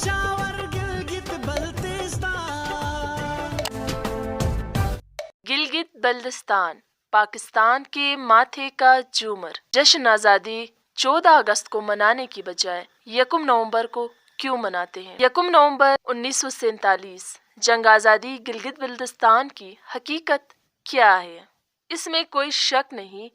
پشاور گلگت بلتستان۔ گلگت بلتستان پاکستان کے ماتھے کا جھومر جشن آزادی 14 اگست کو منانے کی بجائے 1 نومبر کو کیوں مناتے ہیں؟ 1 نومبر 1947 جنگ آزادی گلگت بلتستان کی حقیقت کیا ہے؟ اس میں کوئی شک نہیں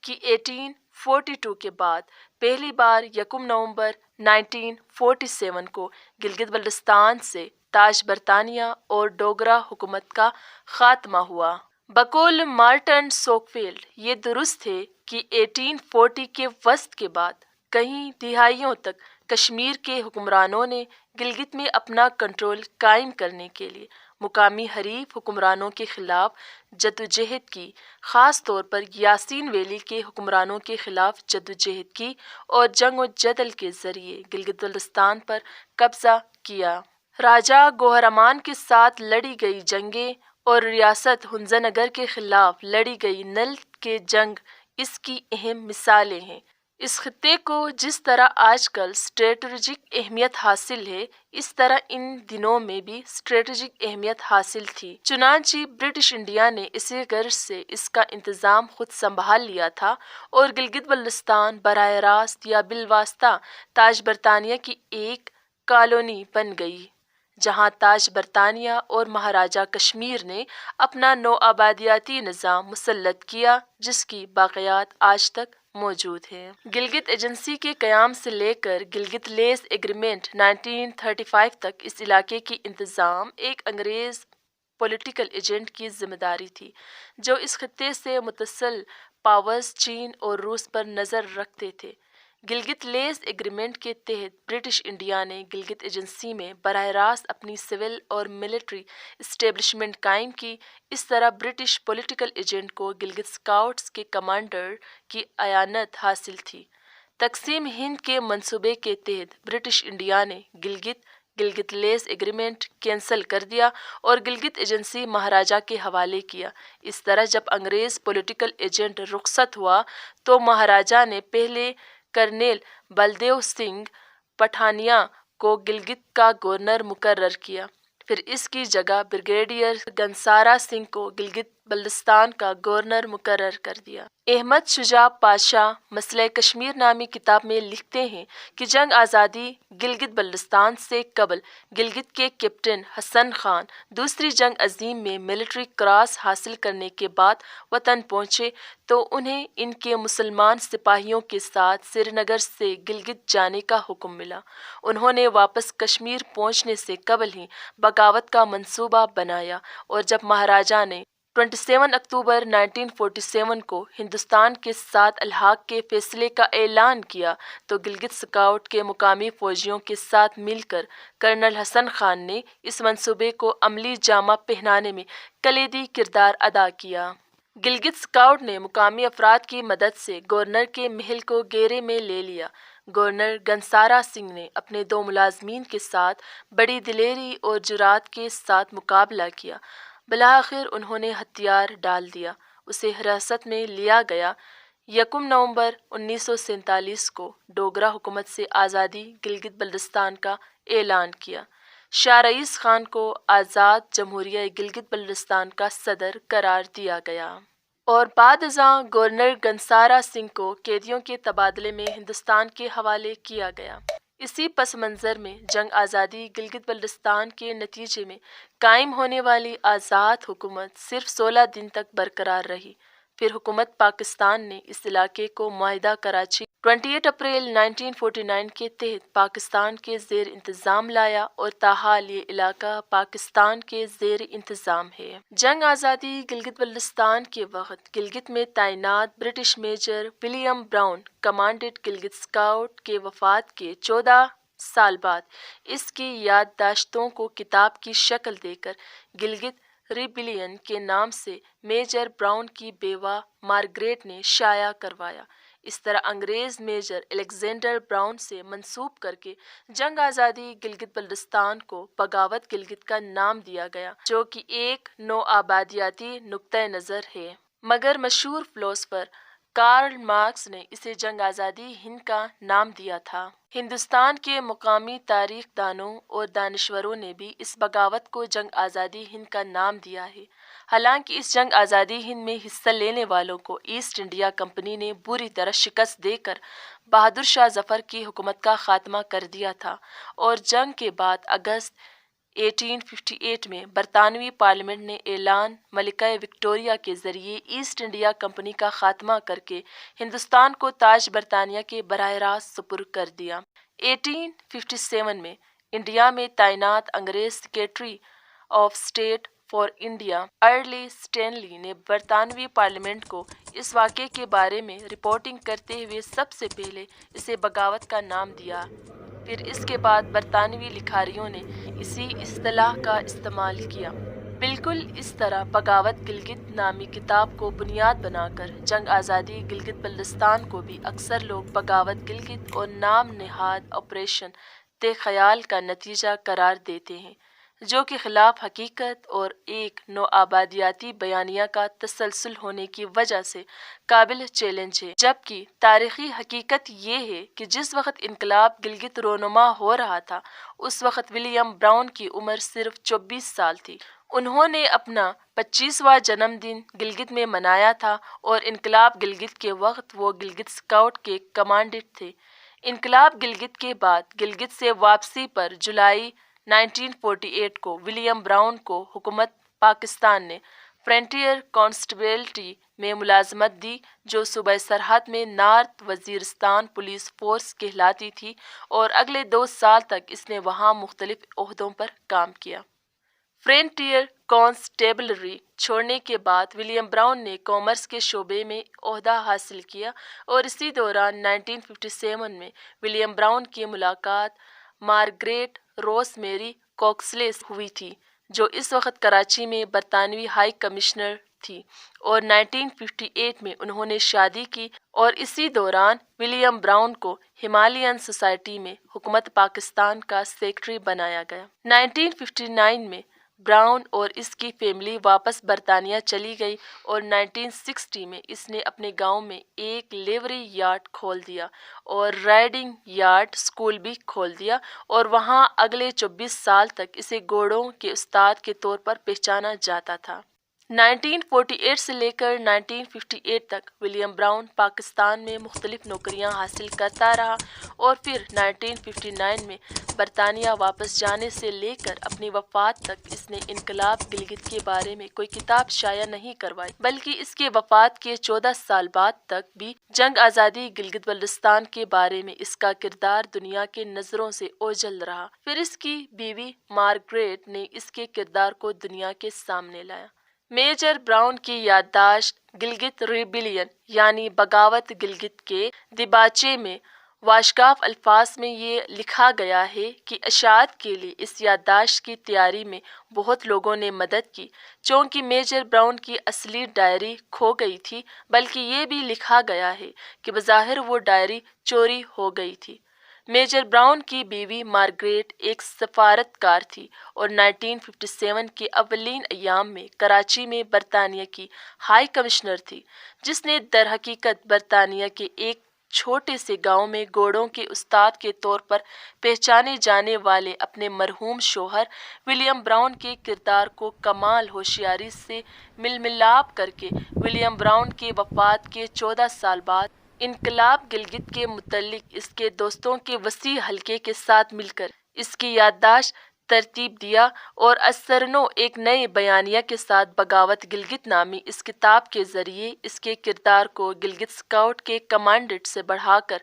کہ 1842 کے بعد پہلی بار 1 نومبر 1947 کو گلگت بلتستان سے تاج برطانیہ اور ڈوگرا حکومت کا خاتمہ ہوا۔ بقول مارٹن سوکفیلڈ یہ درست ہے کہ 1840 کے وسط کے بعد کئی دہائیوں تک کشمیر کے حکمرانوں نے گلگت میں اپنا کنٹرول قائم کرنے کے لیے مقامی حریف حکمرانوں کے خلاف جدوجہد کی، خاص طور پر یاسین ویلی کے حکمرانوں کے خلاف جدوجہد کی اور جنگ و جدل کے ذریعے گلگت بلتستان پر قبضہ کیا۔ راجہ گوہر امان کے ساتھ لڑی گئی جنگیں اور ریاست ہنزا نگر کے خلاف لڑی گئی نل کے جنگ اس کی اہم مثالیں ہیں۔ اس خطے کو جس طرح آج کل اسٹریٹجک اہمیت حاصل ہے، اس طرح ان دنوں میں بھی اسٹریٹجک اہمیت حاصل تھی۔ چنانچہ برٹش انڈیا نے اسی غرض سے اس کا انتظام خود سنبھال لیا تھا اور گلگت بلتستان براہ راست یا بالواسطہ تاج برطانیہ کی ایک کالونی بن گئی، جہاں تاج برطانیہ اور مہاراجہ کشمیر نے اپنا نوآبادیاتی نظام مسلط کیا، جس کی باقیات آج تک موجود ہے۔ گلگت ایجنسی کے قیام سے لے کر گلگت لیز ایگریمنٹ 1935 تک اس علاقے کی انتظام ایک انگریز پولیٹیکل ایجنٹ کی ذمہ داری تھی، جو اس خطے سے متصل پاورز چین اور روس پر نظر رکھتے تھے۔ گلگت لیز ایگریمنٹ کے تحت برٹش انڈیا نے گلگت ایجنسی میں براہ راست اپنی سول اور ملٹری اسٹیبلشمنٹ قائم کی۔ اس طرح برٹش پولیٹیکل ایجنٹ کو گلگت اسکاؤٹس کے کمانڈر کی اعانت حاصل تھی۔ تقسیم ہند کے منصوبے کے تحت برٹش انڈیا نے گلگت لیز ایگریمنٹ کینسل کر دیا اور گلگت ایجنسی مہاراجہ کے حوالے کیا۔ اس طرح جب انگریز پولیٹیکل ایجنٹ رخصت ہوا تو مہاراجہ نے پہلے کرنیل بلدیو سنگھ پٹھانیہ کو گلگت کا گورنر مقرر کیا، پھر اس کی جگہ بریگیڈیئر گنسارا سنگھ کو گلگت بلتستان کا گورنر مقرر کر دیا۔ احمد شجاع پاشا مسئلہ کشمیر نامی کتاب میں لکھتے ہیں کہ جنگ آزادی گلگت بلتستان سے قبل گلگت کے کیپٹن حسن خان دوسری جنگ عظیم میں ملٹری کراس حاصل کرنے کے بعد وطن پہنچے تو انہیں ان کے مسلمان سپاہیوں کے ساتھ سری نگر سے گلگت جانے کا حکم ملا۔ انہوں نے واپس کشمیر پہنچنے سے قبل ہی بغاوت کا منصوبہ بنایا اور جب مہاراجہ نے 27 اکتوبر 1947 کو ہندوستان کے ساتھ الحاق کے فیصلے کا اعلان کیا تو گلگت اسکاؤٹ کے مقامی فوجیوں کے ساتھ مل کر کرنل حسن خان نے اس منصوبے کو عملی جامہ پہنانے میں کلیدی کردار ادا کیا۔ گلگت اسکاؤٹ نے مقامی افراد کی مدد سے گورنر کے محل کو گھیرے میں لے لیا۔ گورنر گنسارا سنگھ نے اپنے 2 ملازمین کے ساتھ بڑی دلیری اور جرأت کے ساتھ مقابلہ کیا۔ بالآخر انہوں نے ہتھیار ڈال دیا، اسے حراست میں لیا گیا۔ 1 نومبر 1947 کو ڈوگرا حکومت سے آزادی گلگت بلتستان کا اعلان کیا۔ شاہ رئیس خان کو آزاد جمہوریہ گلگت بلتستان کا صدر قرار دیا گیا اور بعد ازاں گورنر گنسارا سنگھ کو قیدیوں کے تبادلے میں ہندوستان کے حوالے کیا گیا۔ اسی پس منظر میں جنگ آزادی گلگت بلتستان کے نتیجے میں قائم ہونے والی آزاد حکومت صرف 16 دن تک برقرار رہی، پھر حکومت پاکستان نے اس علاقے کو معاہدہ کراچی 28 اپریل 1949 کے تحت پاکستان کے زیر انتظام لایا اور تاحال یہ علاقہ پاکستان کے زیر انتظام ہے۔ جنگ آزادی گلگت بلتستان کے وقت گلگت میں تعینات British major William Brown commanded Gilgit scout کے وفات کے 14 سال بعد اس کی یادداشتوں کو کتاب کی شکل دے کر گلگت ریبیلیئن کے نام سے میجر براؤن کی بیوہ مارگریٹ نے شائع کروایا۔ اس طرح انگریز میجر الیگزینڈر براؤن سے منسوب کر کے جنگ آزادی گلگت بلتستان کو بغاوت گلگت کا نام دیا گیا، جو کہ ایک نوآبادیاتی نقطہ نظر ہے۔ مگر مشہور فلاسفر کارل مارکس نے اسے جنگ آزادی ہند کا نام دیا تھا۔ ہندوستان کے مقامی تاریخ دانوں اور دانشوروں نے بھی اس بغاوت کو جنگ آزادی ہند کا نام دیا ہے۔ حالانکہ اس جنگ آزادی ہند میں حصہ لینے والوں کو ایسٹ انڈیا کمپنی نے بری طرح شکست دے کر بہادر شاہ ظفر کی حکومت کا خاتمہ کر دیا تھا، اور جنگ کے بعد اگست 1858 میں برطانوی پارلیمنٹ نے اعلان ملکہ وکٹوریہ کے ذریعے ایسٹ انڈیا کمپنی کا خاتمہ کر کے ہندوستان کو تاج برطانیہ کے براہ راست سپرد کر دیا۔ 1857 میں انڈیا میں تعینات انگریز secretary of state for India early Stanley نے برطانوی پارلیمنٹ کو اس واقعے کے بارے میں رپورٹنگ کرتے ہوئے سب سے پہلے اسے بغاوت کا نام دیا۔ پھر اس کے بعد برطانوی لکھاریوں نے اسی اصطلاح کا استعمال کیا۔ بالکل اس طرح بغاوت گلگت نامی کتاب کو بنیاد بنا کر جنگ آزادی گلگت بلتستان کو بھی اکثر لوگ بغاوت گلگت اور نام نہاد آپریشن طے خیال کا نتیجہ قرار دیتے ہیں، جو کہ خلاف حقیقت اور ایک نوآبادیاتی بیانیہ کا تسلسل ہونے کی وجہ سے قابل چیلنج ہے، جبکہ تاریخی حقیقت یہ ہے کہ جس وقت انقلاب گلگت رونما ہو رہا تھا اس وقت ولیم براؤن کی عمر صرف 24 سال تھی۔ انہوں نے اپنا 25واں جنم دن گلگت میں منایا تھا، اور انقلاب گلگت کے وقت وہ گلگت اسکاؤٹ کے کمانڈنٹ تھے۔ انقلاب گلگت کے بعد گلگت سے واپسی پر جولائی 1948 کو ولیم براؤن کو حکومت پاکستان نے فرنٹیئر کانسٹیبلٹی میں ملازمت دی، جو صوبہ سرحد میں نارتھ وزیرستان پولیس فورس کہلاتی تھی، اور اگلے 2 سال تک اس نے وہاں مختلف عہدوں پر کام کیا۔ فرنٹیئر کانسٹیبلری چھوڑنے کے بعد ولیم براؤن نے کامرس کے شعبے میں عہدہ حاصل کیا، اور اسی دوران 1957 میں ولیم براؤن کی ملاقات مارگریٹ روس میری کوکسلے سے ہوئی تھی، جو اس وقت کراچی میں برطانوی ہائی کمشنر تھی، اور 1958 میں انہوں نے شادی کی، اور اسی دوران ولیم براؤن کو ہمالیئن سوسائٹی میں حکومت پاکستان کا سیکرٹری بنایا گیا۔ 1959 میں براؤن اور اس کی فیملی واپس برطانیہ چلی گئی، اور 1960 میں اس نے اپنے گاؤں میں ایک لیوری یارڈ کھول دیا اور رائڈنگ یارڈ اسکول بھی کھول دیا، اور وہاں اگلے 24 سال تک اسے گھوڑوں کے استاد کے طور پر پہچانا جاتا تھا۔ 1948 سے لے کر 1958 تک ولیم براؤن پاکستان میں مختلف نوکریاں حاصل کرتا رہا، اور پھر 1959 میں برطانیہ واپس جانے سے لے کر اپنی وفات تک اس نے انقلاب گلگت کے بارے میں کوئی کتاب شائع نہیں کروائی، بلکہ اس کے وفات کے 14 سال بعد تک بھی جنگ آزادی گلگت بلتستان کے بارے میں اس کا کردار دنیا کے نظروں سے اوجھل رہا۔ پھر اس کی بیوی مارگریٹ نے اس کے کردار کو دنیا کے سامنے لایا۔ میجر براؤن کی یادداشت گلگت ریبیلیئن یعنی بغاوت گلگت کے دیباچے میں واشگاف الفاظ میں یہ لکھا گیا ہے کہ اشاعت کے لیے اس یادداشت کی تیاری میں بہت لوگوں نے مدد کی، چونکہ میجر براؤن کی اصلی ڈائری کھو گئی تھی، بلکہ یہ بھی لکھا گیا ہے کہ بظاہر وہ ڈائری چوری ہو گئی تھی۔ میجر براؤن کی بیوی مارگریٹ ایک سفارتکار تھی، اور 1957 کے اولین ایام میں کراچی میں برطانیہ کی ہائی کمشنر تھی، جس نے در حقیقت برطانیہ کے ایک چھوٹے سے گاؤں میں گھوڑوں کے استاد کے طور پر پہچانے جانے والے اپنے مرحوم شوہر ولیم براؤن کے کردار کو کمال ہوشیاری سے مل ملاب کر کے ولیم براؤن کی وفات کے 14 سال بعد انقلاب گلگت کے متعلق اس کے دوستوں کے وسیع حلقے کے ساتھ مل کر اس کی یادداشت ترتیب دیا، اور اثرنو ایک نئے بیانیہ کے ساتھ بغاوت گلگت نامی اس کتاب کے ذریعے اس کے کردار کو گلگت اسکاؤٹ کے کمانڈنٹ سے بڑھا کر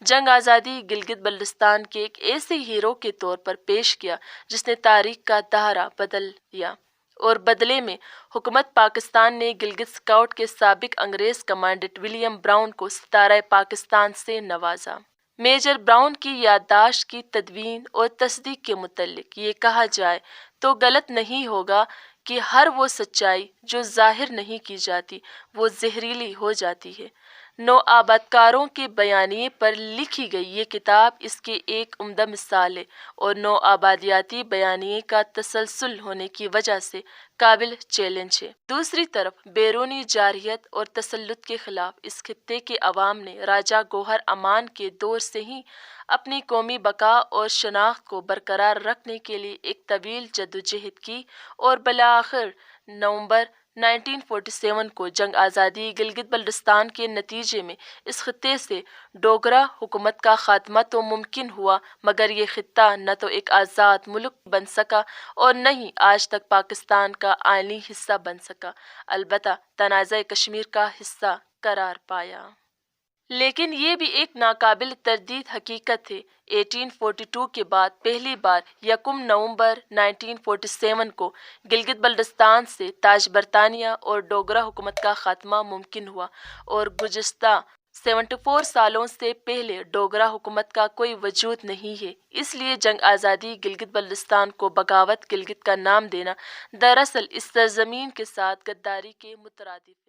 جنگ آزادی گلگت بلتستان کے ایک ایسے ہیرو کے طور پر پیش کیا جس نے تاریخ کا دہرہ بدل دیا، اور بدلے میں حکومت پاکستان نے گلگت اسکاؤٹ کے سابق انگریز کمانڈنٹ ولیم براؤن کو ستارہ پاکستان سے نوازا۔ میجر براؤن کی یادداشت کی تدوین اور تصدیق کے متعلق یہ کہا جائے تو غلط نہیں ہوگا کہ ہر وہ سچائی جو ظاہر نہیں کی جاتی وہ زہریلی ہو جاتی ہے۔ نوآبادکاروں کے بیانیے پر لکھی گئی یہ کتاب اس کی ایک عمدہ مثال ہے، اور نوآبادیاتی بیانیے کا تسلسل ہونے کی وجہ سے قابل چیلنج ہے۔ دوسری طرف بیرونی جارحیت اور تسلط کے خلاف اس خطے کے عوام نے راجہ گوہر امان کے دور سے ہی اپنی قومی بقا اور شناخت کو برقرار رکھنے کے لیے ایک طویل جدوجہد کی اور بالآخر نومبر 1947 کو جنگ آزادی گلگت بلتستان کے نتیجے میں اس خطے سے ڈوگرا حکومت کا خاتمہ تو ممکن ہوا، مگر یہ خطہ نہ تو ایک آزاد ملک بن سکا اور نہ ہی آج تک پاکستان کا آئینی حصہ بن سکا، البتہ تنازع کشمیر کا حصہ قرار پایا۔ لیکن یہ بھی ایک ناقابل تردید حقیقت ہے، 1842 کے بعد پہلی بار یکم نومبر 1947 کو گلگت بلتستان سے تاج برطانیہ اور ڈوگرا حکومت کا خاتمہ ممکن ہوا، اور گزشتہ 74 سالوں سے پہلے ڈوگرا حکومت کا کوئی وجود نہیں ہے۔ اس لیے جنگ آزادی گلگت بلتستان کو بغاوت گلگت کا نام دینا دراصل اس سرزمین کے ساتھ غداری کے مترادف